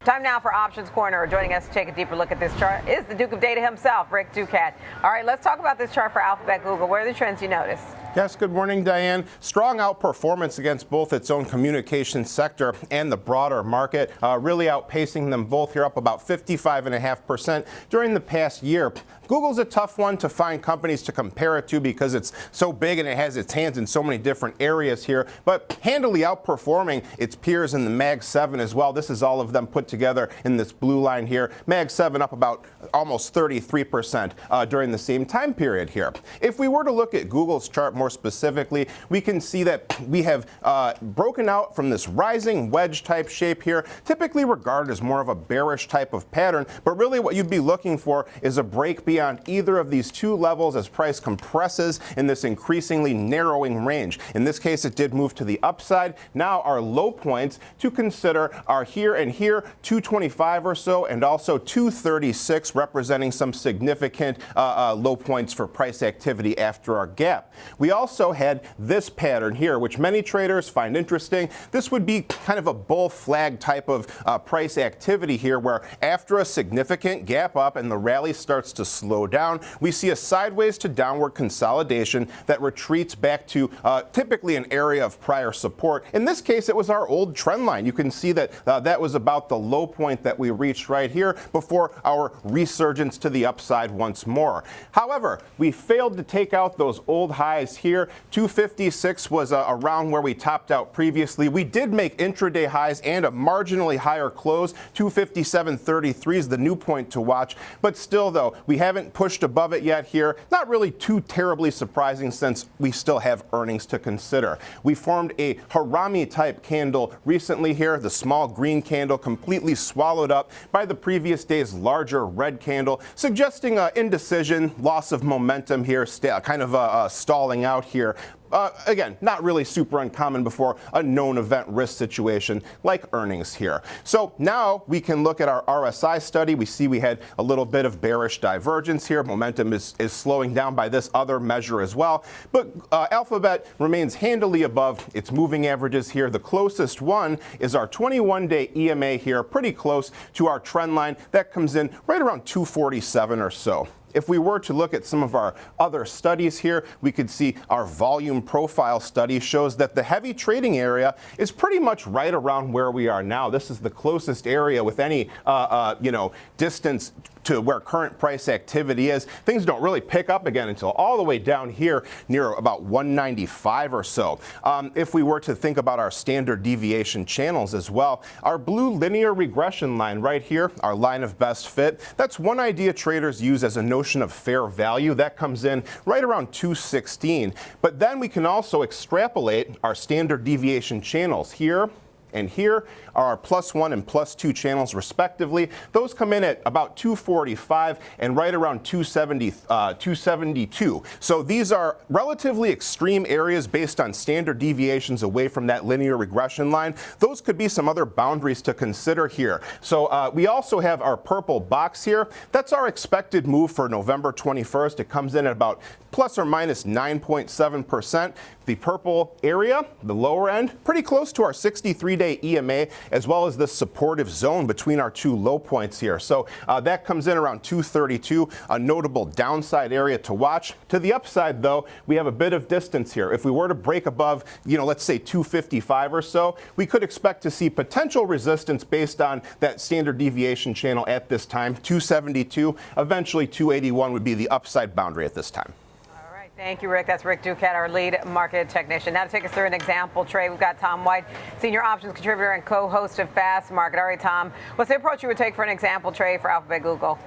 Time now for Options Corner. Joining us to take a deeper look at this chart is the Duke of Data himself, Rick Ducat. All right, let's talk about this chart for Alphabet Google. What are the trends you notice? Yes, good morning, Diane. Strong outperformance against both its own communications sector and the broader market, really outpacing them both here, up about 55.5% during the past year. Google's a tough one to find companies to compare it to because it's so big and it has its hands in so many different areas here, but handily outperforming its peers in the Mag 7 as well. This is all of them put together in this blue line here. Mag 7 up about almost 33% during the same time period here. If we were to look at Google's chart more specifically, we can see that we have broken out from this rising wedge type shape here, typically regarded as more of a bearish type of pattern, but really what you'd be looking for is a break beyond either of these two levels as price compresses in this increasingly narrowing range. In this case, it did move to the upside. Now our low points to consider are here and here, 225 or so, and also 236, representing some significant low points for price activity after our gap. We also had this pattern here, which many traders find interesting. This would be kind of a bull flag type of price activity here, where after a significant gap up and the rally starts to slow down, we see a sideways to downward consolidation that retreats back to typically an area of prior support. In this case, it was our old trend line. You can see that that was about the low point that we reached right here before our resurgence to the upside once more. However, we failed to take out those old highs here. 256 was around where we topped out previously. We did make intraday highs and a marginally higher close. 257.33 is the new point to watch, but still though, we haven't pushed above it yet here. Not really too terribly surprising since we still have earnings to consider. We formed a Harami type candle recently here, the small green candle completely swallowed up by the previous day's larger red candle, suggesting indecision, loss of momentum here, kind of stalling out here. Again, not really super uncommon before a known event risk situation like earnings here. So now we can look at our RSI study. We see we had a little bit of bearish divergence here. Momentum is slowing down by this other measure as well. But Alphabet remains handily above its moving averages here. The closest one is our 21-day EMA here, pretty close to our trend line. That comes in right around 247 or so. If we were to look at some of our other studies here, we could see our volume profile study shows that the heavy trading area is pretty much right around where we are now. This is the closest area with any, distance to where current price activity is. Things don't really pick up again until all the way down here near about 195 or so. If we were to think about our standard deviation channels as well, our blue linear regression line right here, our line of best fit, that's one idea traders use as a notion of fair value. That comes in right around 216. But then we can also extrapolate our standard deviation channels here and here are our +1 and +2 channels respectively. Those come in at about 245 and right around 272. So these are relatively extreme areas based on standard deviations away from that linear regression line. Those could be some other boundaries to consider here. So we also have our purple box here. That's our expected move for November 21st. It comes in at about ±9.7%. The purple area, the lower end, pretty close to our 63-day EMA, as well as the supportive zone between our two low points here. So that comes in around 232, a notable downside area to watch. To the upside, though, we have a bit of distance here. If we were to break above, let's say 255 or so, we could expect to see potential resistance based on that standard deviation channel at this time, 272. Eventually, 281 would be the upside boundary at this time. Thank you, Rick. That's Rick Ducat, our lead market technician. Now to take us through an example trade, we've got Tom White, senior options contributor and co-host of Fast Market. All right, Tom, what's the approach you would take for an example trade for Alphabet Google?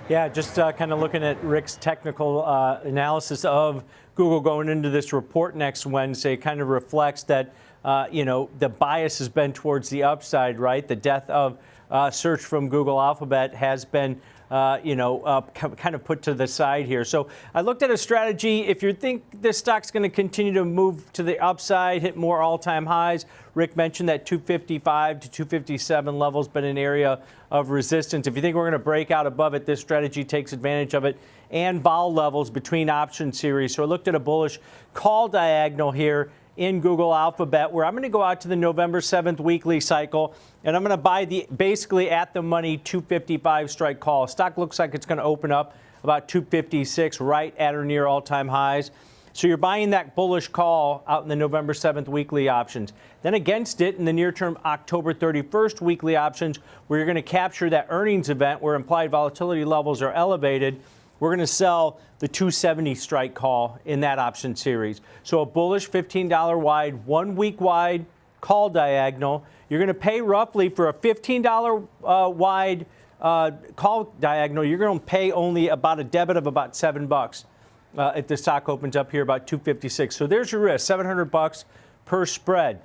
Yeah, just kind of looking at Rick's technical analysis of Google going into this report next Wednesday. Kind of reflects that, the bias has been towards the upside, right? The death of search from Google Alphabet has been kind of put to the side here. So I looked at a strategy. If you think this stock's going to continue to move to the upside, hit more all-time highs, Rick mentioned that 255 to 257 level has been an area of resistance. If you think we're going to break out above it, this strategy takes advantage of it, and vol levels between option series. So I looked at a bullish call diagonal here in Google Alphabet, where I'm going to go out to the November 7th weekly cycle, and I'm going to buy the basically at the money 255 strike call. Stock looks like it's going to open up about 256, right at or near all-time highs. So you're buying that bullish call out in the November 7th weekly options. Then against it in the near-term October 31st weekly options, where you're going to capture that earnings event where implied volatility levels are elevated, we're going to sell the 270 strike call in that option series. So a bullish $15 wide, 1 week wide call diagonal. You're going to pay roughly for a $15 wide call diagonal. You're going to pay only about a debit of about $7 if the stock opens up here about 256. So there's your risk, $700 per spread.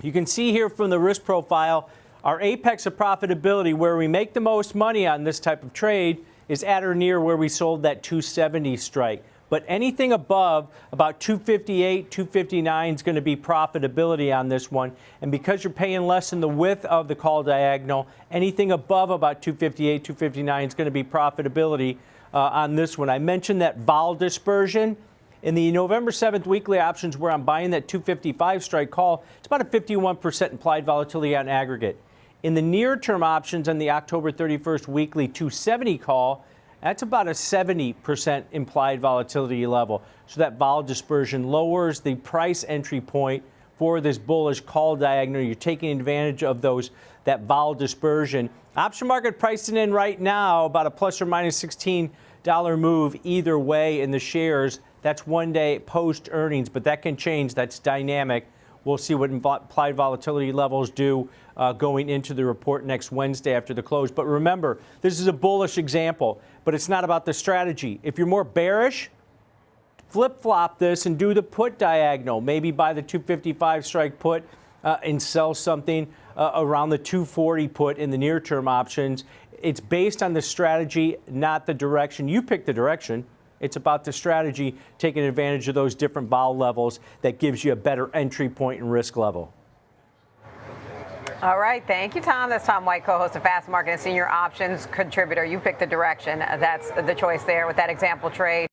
You can see here from the risk profile, our apex of profitability, where we make the most money on this type of trade, is at or near where we sold that 270 strike. But anything above about 258, 259 is going to be profitability on this one. And because you're paying less in the width of the call diagonal, anything above about 258, 259 is going to be profitability on this one. I mentioned that vol dispersion. In the November 7th weekly options, where I'm buying that 255 strike call, it's about a 51% implied volatility on aggregate. In the near-term options on the October 31st weekly 270 call, that's about a 70% implied volatility level. So that vol dispersion lowers the price entry point for this bullish call diagonal. You're taking advantage of that vol dispersion. Option market pricing in right now about a plus or minus $16 move either way in the shares. That's 1 day post earnings, but that can change. That's dynamic. We'll see what implied volatility levels do going into the report next Wednesday after the close. But remember, this is a bullish example, but it's not about the strategy. If you're more bearish, flip-flop this and do the put diagonal. Maybe buy the 255 strike put and sell something around the 240 put in the near-term options. It's based on the strategy, not the direction. You pick the direction. It's about the strategy, taking advantage of those different vol levels that gives you a better entry point and risk level. All right. Thank you, Tom. That's Tom White, co-host of Fast Market and senior options contributor. You pick the direction. That's the choice there with that example trade.